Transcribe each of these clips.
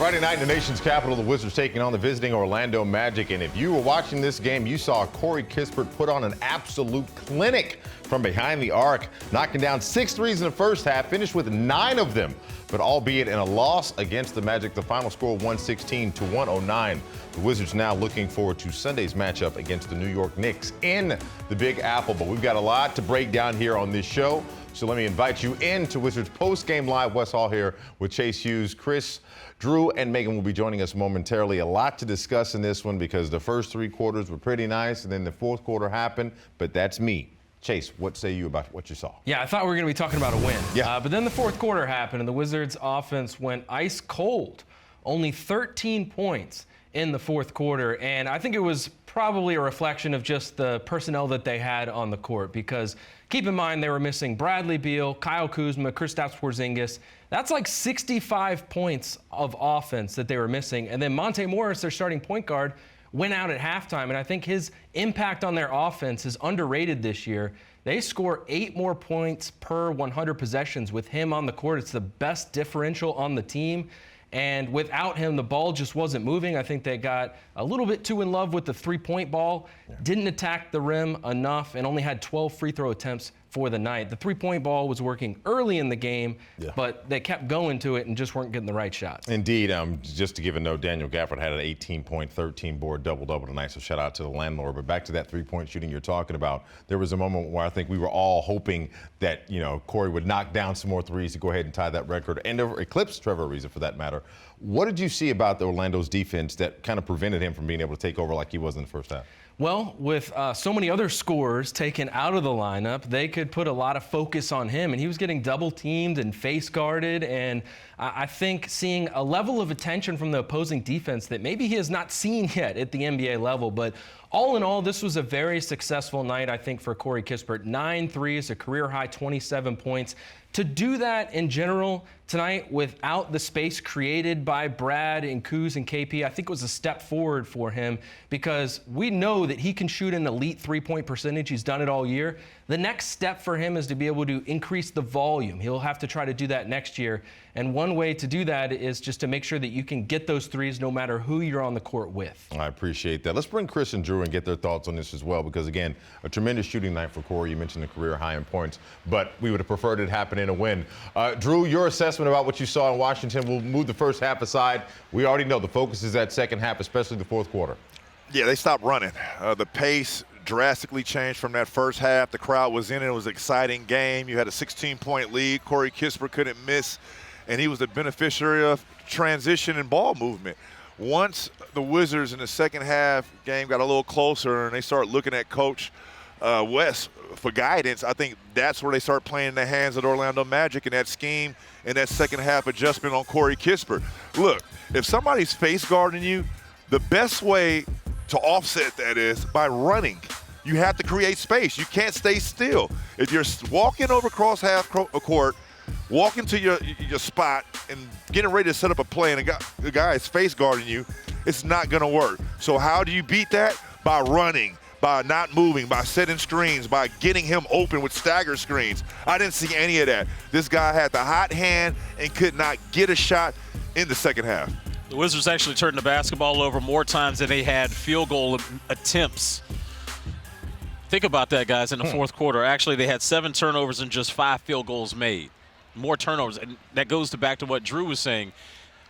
Friday night in the nation's capital, the Wizards taking on the visiting Orlando Magic. And if you were watching this game, you saw Corey Kispert put on an absolute clinic from behind the arc, knocking down 6 threes in the first half, finished with 9 of them. But albeit in a loss against the Magic, the final score 116 to 109. The Wizards now looking forward to Sunday's matchup against the New York Knicks in the Big Apple. But we've got a lot to break down here on this show. So let me invite you into Wizards Postgame Live. Wes Hall here with Chase Hughes, Chris, Drew, and Megan will be joining us momentarily. A lot to discuss in this one because the first 3 quarters were pretty nice, and then the fourth quarter happened, but that's me. Chase, what say you about what you saw? Yeah, I thought we were going to be talking about a win. Yeah. But then the fourth quarter happened, and the Wizards' offense went ice cold. Only 13 points in the fourth quarter, and I think it was probably a reflection of just the personnel that they had on the court, because keep in mind they were missing Bradley Beal, Kyle Kuzma, Kristaps Porzingis. That's like 65 points of offense that they were missing. And then Monte Morris, their starting point guard, went out at halftime, and I think his impact on their offense is underrated this year. They score 8 more points per 100 possessions with him on the court. It's the best differential on the team. And without him, the ball just wasn't moving. I think they got a little bit too in love with the three-point ball, didn't attack the rim enough, and only had 12 free throw attempts for the night. The three-point ball was working early in the game, but they kept going to it and just weren't getting the right shots. Indeed. Just to give a note, Daniel Gafford had an 18-point, 13-board double-double tonight, so shout out to the landlord. But back to that three-point shooting you're talking about, there was a moment where I think we were all hoping that, Corey would knock down some more threes to go ahead and tie that record and eclipse Trevor Ariza for that matter. What did you see about the Orlando's defense that kind of prevented him from being able to take over like he was in the first half? Well, with so many other scorers taken out of the lineup, they could put a lot of focus on him, and he was getting double-teamed and face-guarded, and I think seeing a level of attention from the opposing defense that maybe he has not seen yet at the NBA level. But all in all, this was a very successful night, I think, for Corey Kispert. 9 threes, a career-high 27 points. To do that in general tonight without the space created by Brad and Kuz and KP, I think was a step forward for him, because we know that he can shoot an elite three-point percentage. He's done it all year. The next step for him is to be able to increase the volume. He'll have to try to do that next year. And one way to do that is just to make sure that you can get those threes no matter who you're on the court with. I appreciate that. Let's bring Chris and Drew and get their thoughts on this as well, because, again, a tremendous shooting night for Corey. You mentioned the career high in points, but we would have preferred it happen in a win. Drew, your assessment about what you saw in Washington. We'll move the first half aside. We already know the focus is that second half, especially the fourth quarter. Yeah, they stopped running. The pace drastically changed from that first half. The crowd was in it. It was an exciting game. You had a 16-point lead. Corey Kispert couldn't miss, and he was the beneficiary of transition and ball movement. Once the Wizards in the second half game got a little closer and they started looking at Coach Wes for guidance, I think that's where they start playing in the hands of the Orlando Magic and that scheme and that second half adjustment on Corey Kispert. Look, if somebody's face guarding you, the best way to offset that is by running. You have to create space. You can't stay still. If you're walking over across half court, walking to your spot and getting ready to set up a play and the guy is face guarding you, it's not going to work. So how do you beat that? By running, by not moving, by setting screens, by getting him open with stagger screens. I didn't see any of that. This guy had the hot hand and could not get a shot in the second half. The Wizards actually turned the basketball over more times than they had field goal attempts. Think about that, guys, in the fourth quarter. Actually, they had 7 turnovers and just 5 field goals made. More turnovers, and that goes back to what Drew was saying.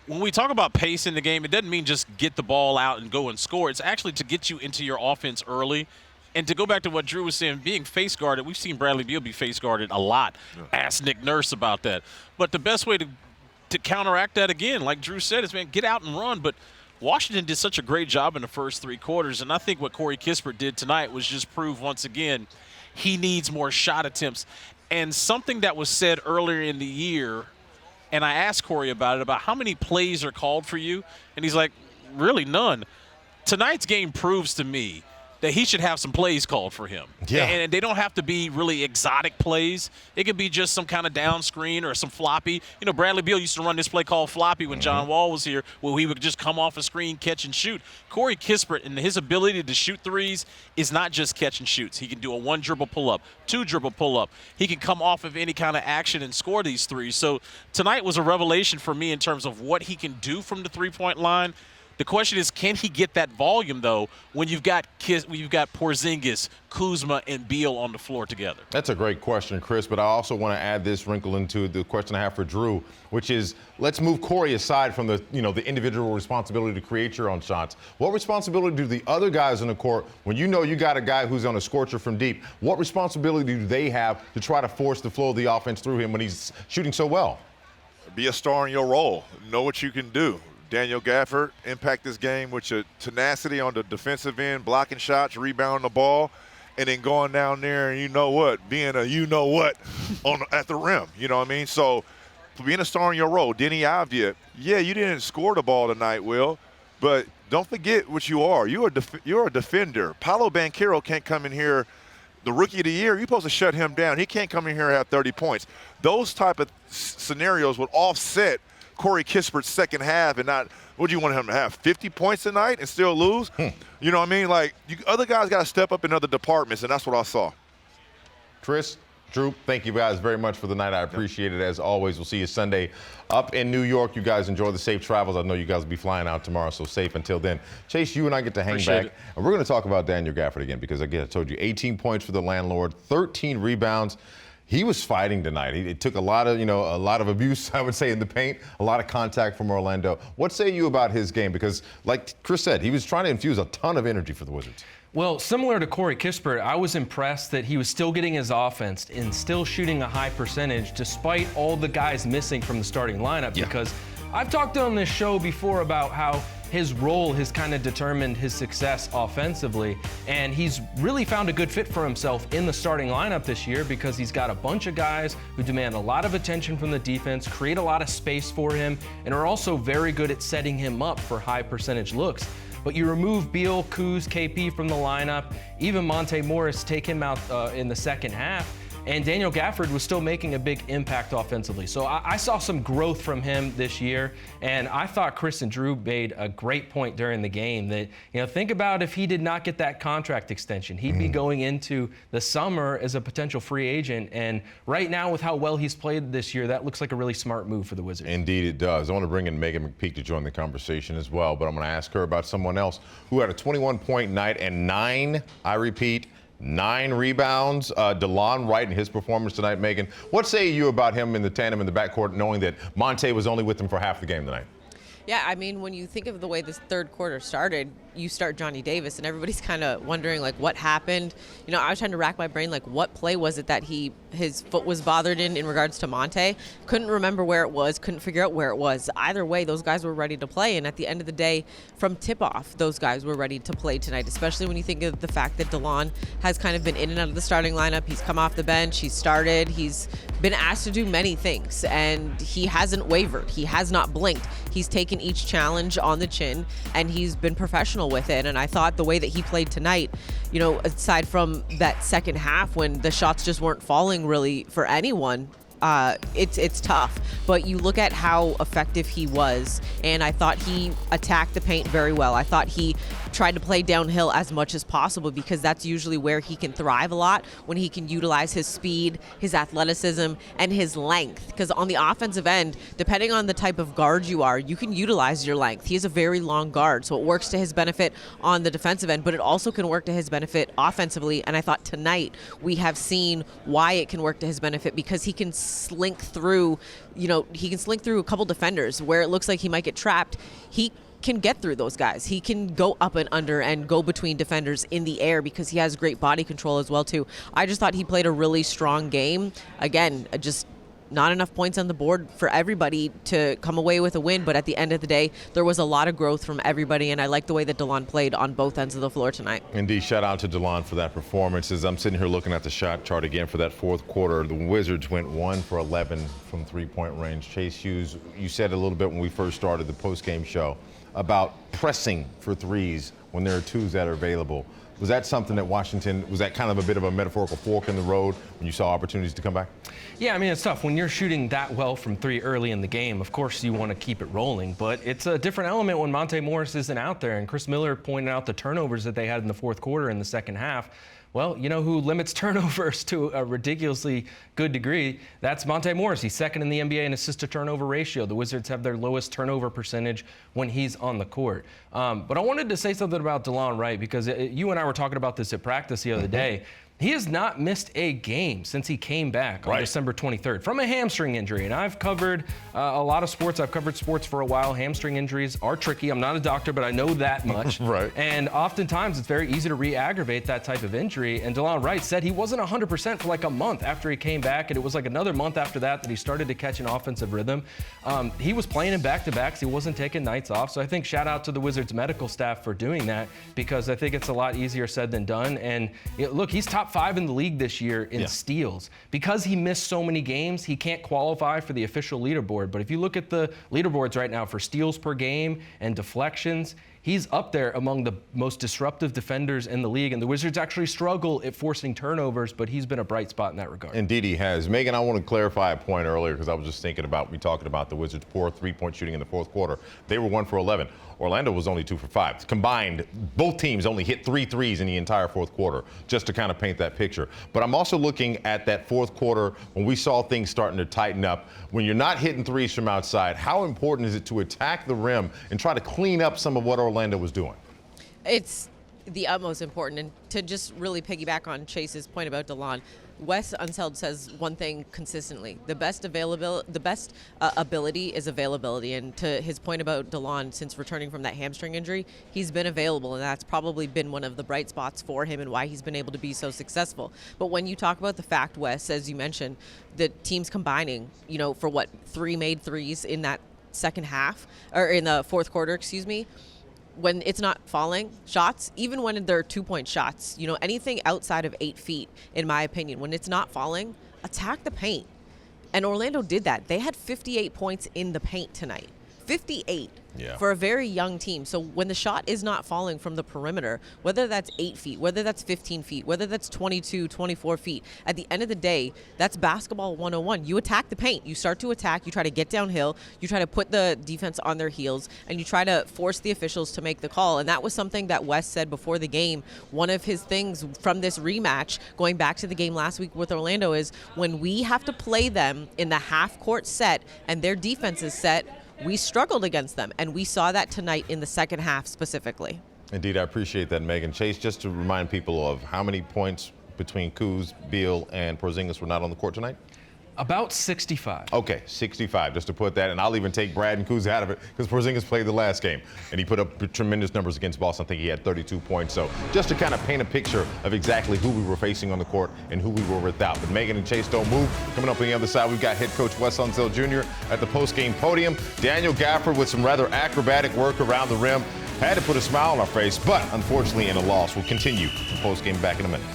When we talk about pace in the game, it doesn't mean just get the ball out and go and score. It's actually to get you into your offense early. And to go back to what Drew was saying, being face guarded, we've seen Bradley Beal be face guarded a lot. Ask Nick Nurse about that. But the best way to counteract that, again, like Drew said, is, man, get out and run. But Washington did such a great job in the first 3 quarters, and I think what Corey Kispert did tonight was just prove once again he needs more shot attempts. And something that was said earlier in the year, and I asked Corey about it, about how many plays are called for you, and he's like, really none. Tonight's game proves to me that he should have some plays called for him. Yeah. And they don't have to be really exotic plays. It could be just some kind of down screen or some floppy. You know, Bradley Beal used to run this play called floppy when John Wall was here, where he would just come off a screen, catch and shoot. Corey Kispert and his ability to shoot threes is not just catch and shoots. He can do a 1 dribble pull-up, 2 dribble pull-up. He can come off of any kind of action and score these threes. So tonight was a revelation for me in terms of what he can do from the three-point line. The question is, can he get that volume, though, when you've got Porzingis, Kuzma, and Beal on the floor together? That's a great question, Chris, but I also want to add this wrinkle into the question I have for Drew, which is, let's move Corey aside from the individual responsibility to create your own shots. What responsibility do the other guys on the court, when you know you got a guy who's on a scorcher from deep, what responsibility do they have to try to force the flow of the offense through him when he's shooting so well? Be a star in your role. Know what you can do. Daniel Gafford impact this game with your tenacity on the defensive end, blocking shots, rebounding the ball, and then going down there and being a at the rim. You know what I mean? So being a star in your role. Denny Avdia, you didn't score the ball tonight, Will, but don't forget what you are. You're a defender. Paolo Banchero can't come in here. The rookie of the year, you're supposed to shut him down. He can't come in here and have 30 points. Those type of scenarios would offset Corey Kispert's second half and not, what do you want him to have, 50 points tonight and still lose? You know what I mean? Like, other guys got to step up in other departments, and that's what I saw. Chris, Drew, thank you guys very much for the night. I appreciate it as always. We'll see you Sunday up in New York. You guys enjoy the safe travels. I know you guys will be flying out tomorrow, so safe until then. Chase, you and I get to hang back. And we're going to talk about Daniel Gafford again because, again, I told you, 18 points for the landlord, 13 rebounds. He was fighting tonight. It took a lot of abuse, I would say, in the paint, a lot of contact from Orlando. What say you about his game? Because, like Chris said, he was trying to infuse a ton of energy for the Wizards. Well, similar to Corey Kispert, I was impressed that he was still getting his offense and still shooting a high percentage despite all the guys missing from the starting lineup. Because I've talked on this show before about how his role has kind of determined his success offensively, and he's really found a good fit for himself in the starting lineup this year because he's got a bunch of guys who demand a lot of attention from the defense, create a lot of space for him, and are also very good at setting him up for high percentage looks. But you remove Beal, Kuz, KP from the lineup, even Monte Morris, take him out in the second half, and Daniel Gafford was still making a big impact offensively. So I saw some growth from him this year, and I thought Chris and Drew made a great point during the game that, think about if he did not get that contract extension. He'd be going into the summer as a potential free agent, and right now with how well he's played this year, that looks like a really smart move for the Wizards. Indeed it does. I want to bring in Megan McPeak to join the conversation as well, but I'm going to ask her about someone else who had a 21-point night and 9 rebounds. DeLon Wright in his performance tonight. Megan, what say you about him in the tandem in the backcourt, knowing that Monte was only with him for half the game tonight? Yeah, I mean, when you think of the way this third quarter started, you start Johnny Davis, and everybody's kind of wondering, like, what happened? I was trying to rack my brain, like, what play was it that his foot was bothered in regards to Monte? Couldn't remember where it was, couldn't figure out where it was. Either way, those guys were ready to play, and at the end of the day, from tip-off, those guys were ready to play tonight, especially when you think of the fact that DeLon has kind of been in and out of the starting lineup. He's come off the bench, he's started, he's been asked to do many things, and he hasn't wavered. He has not blinked. He's taken each challenge on the chin, and he's been professional with it. And I thought the way that he played tonight, aside from that second half when the shots just weren't falling really for anyone, it's tough. But you look at how effective he was, and I thought he attacked the paint very well. I thought he tried to play downhill as much as possible because that's usually where he can thrive a lot, when he can utilize his speed, his athleticism, and his length. Because on the offensive end, depending on the type of guard you are, you can utilize your length. He is a very long guard, so it works to his benefit on the defensive end, but it also can work to his benefit offensively. And I thought tonight we have seen why it can work to his benefit, because he can slink through, a couple defenders where it looks like he might get trapped. He can get through those guys. He can go up and under and go between defenders in the air because he has great body control as well too. I just thought he played a really strong game. Again, just not enough points on the board for everybody to come away with a win, but at the end of the day, there was a lot of growth from everybody, and I like the way that DeLon played on both ends of the floor tonight. Indeed, shout out to DeLon for that performance. As I'm sitting here looking at the shot chart again for that fourth quarter, the Wizards went 1 for 11 from three-point range. Chase Hughes, you said a little bit when we first started the post-game show about pressing for threes when there are twos that are available. Was that something that Washington, was that kind of a bit of a metaphorical fork in the road when you saw opportunities to come back? Yeah, I mean, it's tough. When you're shooting that well from three early in the game, of course you want to keep it rolling, but it's a different element when Monte Morris isn't out there. And Chris Miller pointed out the turnovers that they had in the fourth quarter in the second half. Well, you know who limits turnovers to a ridiculously good degree? That's Monte Morris. He's second in the NBA in assist-to-turnover ratio. The Wizards have their lowest turnover percentage when he's on the court. But I wanted to say something about DeLon Wright, because you and I were talking about this at practice the other day. He has not missed a game since he came back on December 23rd from a hamstring injury. And I've covered a lot of sports. I've covered sports for a while. Hamstring injuries are tricky. I'm not a doctor, but I know that much. Right. And oftentimes it's very easy to re-aggravate that type of injury. And DeLon Wright said he wasn't 100% for like a month after he came back. And it was like another month after that he started to catch an offensive rhythm. He was playing in back-to-backs. He wasn't taking nights off. So I think shout out to the Wizards medical staff for doing that, because I think it's a lot easier said than done. And look, he's top 5 in the league this year in steals. Because he missed so many games, he can't qualify for the official leaderboard. But if you look at the leaderboards right now for steals per game and deflections, he's up there among the most disruptive defenders in the league. And the Wizards actually struggle at forcing turnovers, but he's been a bright spot in that regard. Indeed he has. Megan, I want to clarify a point earlier, because I was just thinking about, we talking about the Wizards' poor three-point shooting in the fourth quarter. They were 1 for 11. Orlando was only 2 for 5. Combined, both teams only hit 3 threes in the entire fourth quarter, just to kind of paint that picture. But I'm also looking at that fourth quarter when we saw things starting to tighten up. When you're not hitting threes from outside, how important is it to attack the rim and try to clean up some of what Orlando was doing? It's the utmost important. And to just really piggyback on Chase's point about DeLon, Wes Unseld says one thing consistently: the best ability is availability. And to his point about DeLon, since returning from that hamstring injury, he's been available, and that's probably been one of the bright spots for him and why he's been able to be so successful. But when you talk about the fact, Wes, as you mentioned, the teams combining, for 3 made threes in that second half, or in the fourth quarter, excuse me. When it's not falling, shots, even when they're 2-point shots, anything outside of 8 feet, in my opinion, when it's not falling, attack the paint. And Orlando did that. They had 58 points in the paint tonight. 58 for a very young team. So when the shot is not falling from the perimeter, whether that's 8 feet, whether that's 15 feet, whether that's 22, 24 feet, at the end of the day, that's basketball 101. You attack the paint. You start to attack. You try to get downhill. You try to put the defense on their heels, and you try to force the officials to make the call. And that was something that Wes said before the game. One of his things from this rematch, going back to the game last week with Orlando, is when we have to play them in the half-court set and their defense is set, we struggled against them, and we saw that tonight in the second half specifically. Indeed, I appreciate that, Megan. Chase, just to remind people of how many points between Kuz, Beal, and Porzingis were not on the court tonight? About 65. Okay, 65, just to put that, and I'll even take Brad and Kuz out of it, because Porzingis played the last game, and he put up tremendous numbers against Boston. I think he had 32 points. So just to kind of paint a picture of exactly who we were facing on the court and who we were without. But Megan and Chase don't move. Coming up on the other side, we've got head coach Wes Unseld Jr. at the post-game podium. Daniel Gafford with some rather acrobatic work around the rim. Had to put a smile on our face, but unfortunately in a loss. We'll continue the post-game back in a minute.